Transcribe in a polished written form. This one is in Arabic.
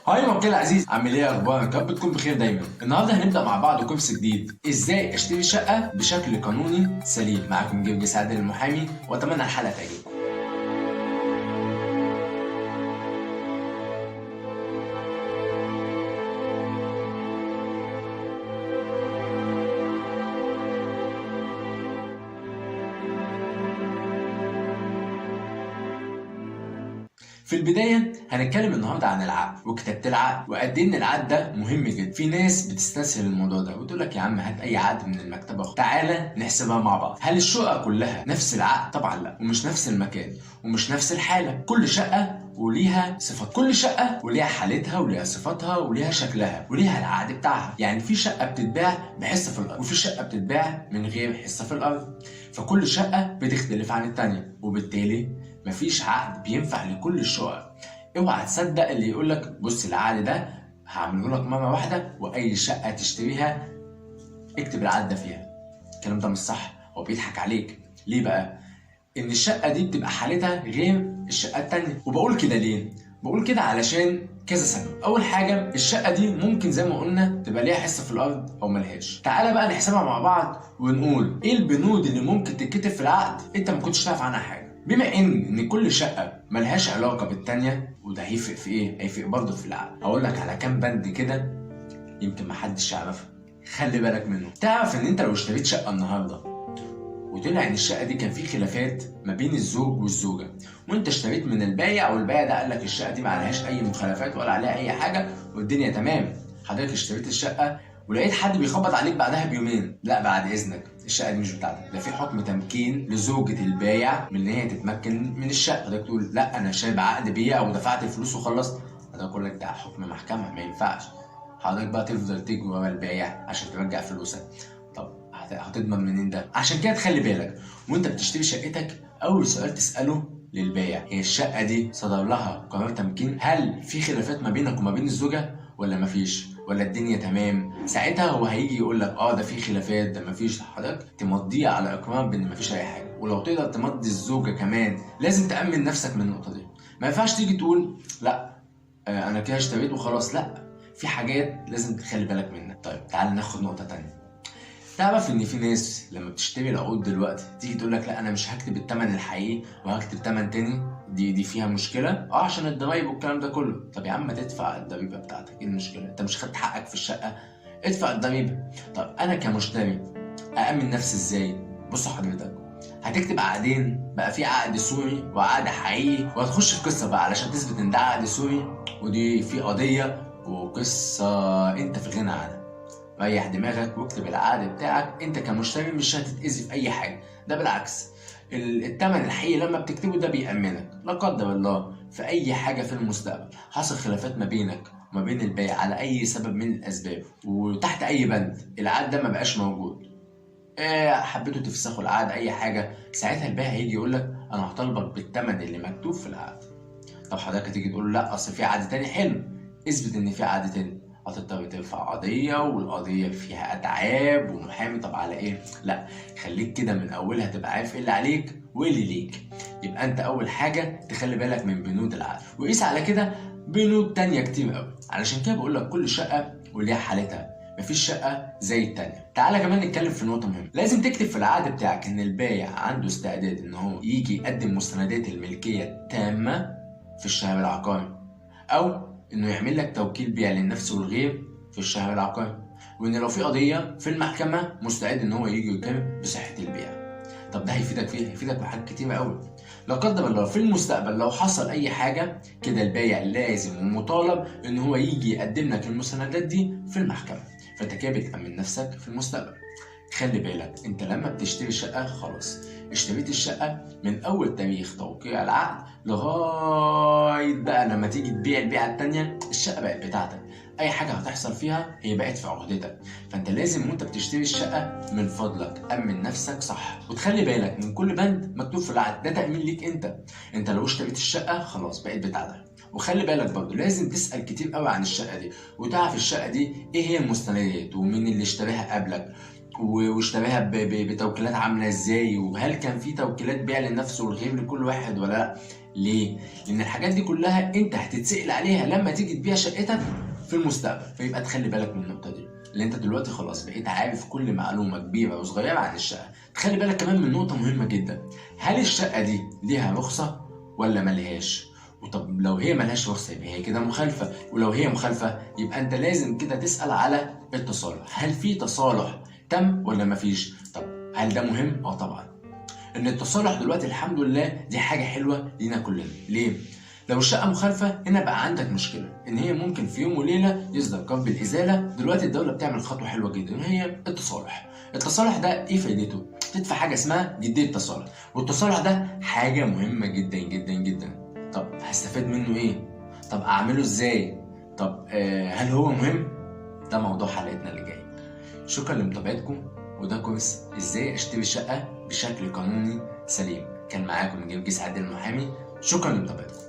هاي موكل العزيز، عامل ايه؟ اخبارك؟ يا رب تكون بخير دايما. النهارده هنبدا مع بعض كورس جديد، ازاي اشتري شقه بشكل قانوني سليم. معاكم جرجس عادل المحامي، واتمنى الحلقه تعجبكم. في البداية هنتكلم النهارده عن العقد وكتابة العقد، وقد ايه ان العقد ده مهم جدا. في ناس بتستسهل الموضوع ده وتقول لك يا عم هات اي عقد من المكتبة، تعالى نحسبها مع بعض. هل الشقق كلها نفس العقد؟ طبعا لا، ومش نفس المكان ومش نفس الحالة. كل شقة وليها صفات، كل شقة وليها حالتها وليها صفاتها وليها شكلها وليها العقد بتاعها. يعني في شقة بتتباع بحصة في الأرض، وفي شقة بتتباع من غير حصة في الأرض. فكل شقة بتختلف عن التانية، وبالتالي مفيش عقد بينفع لكل الشقق. اوعى تصدق اللي يقولك بص العقد ده هعمله لك مرة واحدة وأي شقة تشتريها اكتب العقد ده فيها. الكلام ده مش صح، هو بيضحك عليك. ليه بقى؟ ان الشقه دي بتبقى حالتها غير الشقه التانيه. وبقول كده ليه؟ بقول كده علشان كذا سبب. اول حاجه، الشقه دي ممكن زي ما قلنا تبقى ليها حصه في الارض او ملهاش. تعالى بقى نحسبها مع بعض ونقول ايه البنود اللي ممكن تتكتب في العقد انت ما كنتش تعرف عنها حاجه. بما ان كل شقه ملهاش علاقه بالتانيه، وده هيفرق في ايه؟ هيفرق برضه في العقد. هقول لك على كام بند كده يمكن محدش يعرفها، خلي بالك منه. تعرف ان انت لو اشتريت شقه النهارده وطلع ان الشقه دي كان في خلافات ما بين الزوج والزوجه، وانت اشتريت من البايع والبايع ده قال لك الشقه دي ما عليهاش اي مخالفات ولا عليها اي حاجه والدنيا تمام، حضرتك اشتريت الشقه ولقيت حد بيخبط عليك بعدها بيومين، لا بعد اذنك الشقه دي مش بتاعتك، ده في حكم تمكين لزوجه البايع من ان هي تتمكن من الشقه. حضرتك تقول لا انا شاري بعقد بيع ودفعت الفلوس وخلصت، حضرتك يقول لك ده حكم محكمه ما ينفعش. حضرتك بقى تفضل تجري ورا البايع عشان ترجع فلوسك. طب هتضمن منين ده؟ عشان كده تخلي بالك وانت بتشتري شقتك، اول سؤال تساله للبايع هي الشقه دي صدر لها قرار تمكين؟ هل في خلافات ما بينك وما بين الزوجه ولا مفيش؟ ولا الدنيا تمام؟ ساعتها هو هيجي يقول لك اه ده في خلافات ده مفيش، حضرتك تمضيه على اقرار بان مفيش اي حاجه. ولو تقدر تمضي الزوجه كمان لازم تامن نفسك من النقطه دي. ما ينفعش تيجي تقول لا انا كده اشتريت وخلاص، لا، في حاجات لازم تخلي بالك منها. طيب تعال ناخد نقطه تانية. تعرف ان في ناس لما بتشتري العقود دلوقتي تيجي تقول لك لا انا مش هكتب الثمن الحقيقي وهكتب ثمن تاني، دي فيها مشكله عشان الضرايب والكلام ده كله. طب يا عم ما تدفع الضريبه بتاعتك، ايه المشكله؟ انت مش خدت حقك في الشقه؟ ادفع الضريبه. طب انا كمشتري أأمن نفسي ازاي؟ بص حضرتك، هتكتب عقدين، بقى في عقد سوري وعقد حقيقي، وهتخش في قصه بقى علشان تثبت ان ده عقد سوري ودي في قضيه وقصه انت في غنى عنها. ريح دماغك واكتب العقد بتاعك، انت كمشتري مش هتتأذي في اي حاجه، ده بالعكس. الثمن الحقيقي لما بتكتبه ده بيأمنك لا قدر الله في اي حاجه في المستقبل، حصل خلافات ما بينك وما بين البائع على اي سبب من الاسباب وتحت اي بند العقد ده ما بقاش موجود، حبيتوا تفسخوا العقد اي حاجه، ساعتها البائع هيجي يقول لك انا هطالبك بالثمن اللي مكتوب في العقد. طب حضرتك هتيجي تقول له لا اصل في عقد تاني حلو، اثبت ان في عقد تاني، هتضطر ترفع قضيه والقضيه فيها اتعاب ومحامي. طب على ايه؟ لا، خليك كده من اولها تبقى عارف ايه اللي عليك وايه اللي ليك. يبقى انت اول حاجه تخلي بالك من بنود العقد، وقيس على كده بنود تانية كتير قوي. علشان كده بقول لك كل شقه وليها حالتها، مفيش شقه زي التانية. تعالى كمان نتكلم في نقطه مهمه، لازم تكتب في العقد بتاعك ان البايع عنده استعداد ان هو يجي يقدم مستندات الملكيه التامه في الشهر العقاري، او انه يعمل لك توكيل بيع للنفس والغير في الشهر العقاري، وان لو في قضيه في المحكمه مستعد ان هو يجي يقيم بصحه البيع. طب ده هيفيدك فيه؟ هيفيدك بحاجات كتيره قوي. لا قدر الله في المستقبل لو حصل اي حاجه كده، البايع لازم ومطالب ان هو يجي يقدم لك المستندات دي في المحكمه، فانت كده بتامن نفسك في المستقبل. خلي بالك انت لما بتشتري شقه خلاص اشتريت الشقه من اول تاريخ توقيع العقد لغايه بقى لما تيجي تبيع البيعه التانيه الشقه بقت بتاعتك، اي حاجه هتحصل فيها هي بقت في عهدتك. فانت لازم وانت بتشتري الشقه من فضلك امن نفسك صح، وتخلي بالك من كل بند مكتوب في العقد، ده تامين ليك انت لو اشتريت الشقه خلاص بقت بتاعتك. وخلي بالك برضه لازم تسال كتير قوي عن الشقه دي وتعرف الشقه دي ايه هي المستندات ومين اللي اشتراها قبلك واشتراها بتوكيلات عامله ازاي، وهل كان في توكيلات بيع للنفس والغير لكل واحد ولا لا. ليه؟ لان الحاجات دي كلها انت هتتسأل عليها لما تيجي تبيع شقتك في المستقبل، فيبقى تخلي بالك من النقطه دي. اللي انت دلوقتي خلاص بقيت عارف كل معلومه كبيره وصغيره عن الشقه. تخلي بالك كمان من نقطه مهمه جدا، هل الشقه دي ليها رخصه ولا ملهاش؟ وطب لو هي ملهاش رخصه يبقى هي كده مخالفه، ولو هي مخالفه يبقى انت لازم كده تسأل على التصالح، هل في تصالح تم ولا مفيش؟ طب هل ده مهم؟ اه طبعا. ان التصالح دلوقتي الحمد لله دي حاجه حلوه لينا كلنا. ليه؟ لو الشقه مخالفه هنا بقى عندك مشكله ان هي ممكن في يوم وليله يصدر قرار بالازاله. دلوقتي الدوله بتعمل خطوه حلوه جدا وهي التصالح. التصالح ده ايه فايدته؟ تدفع حاجه اسمها جديه تصالح، والتصالح ده حاجه مهمه جدا جدا جدا. طب هستفاد منه ايه؟ طب اعمله ازاي؟ طب هل هو مهم؟ ده موضوع حلقتنا اللي جاي. شكرا لمتابعتكم، وده كورس ازاي اشتري شقة بشكل قانوني سليم. كان معاكم جرجس عادل المحامي. شكرا لمتابعتكم.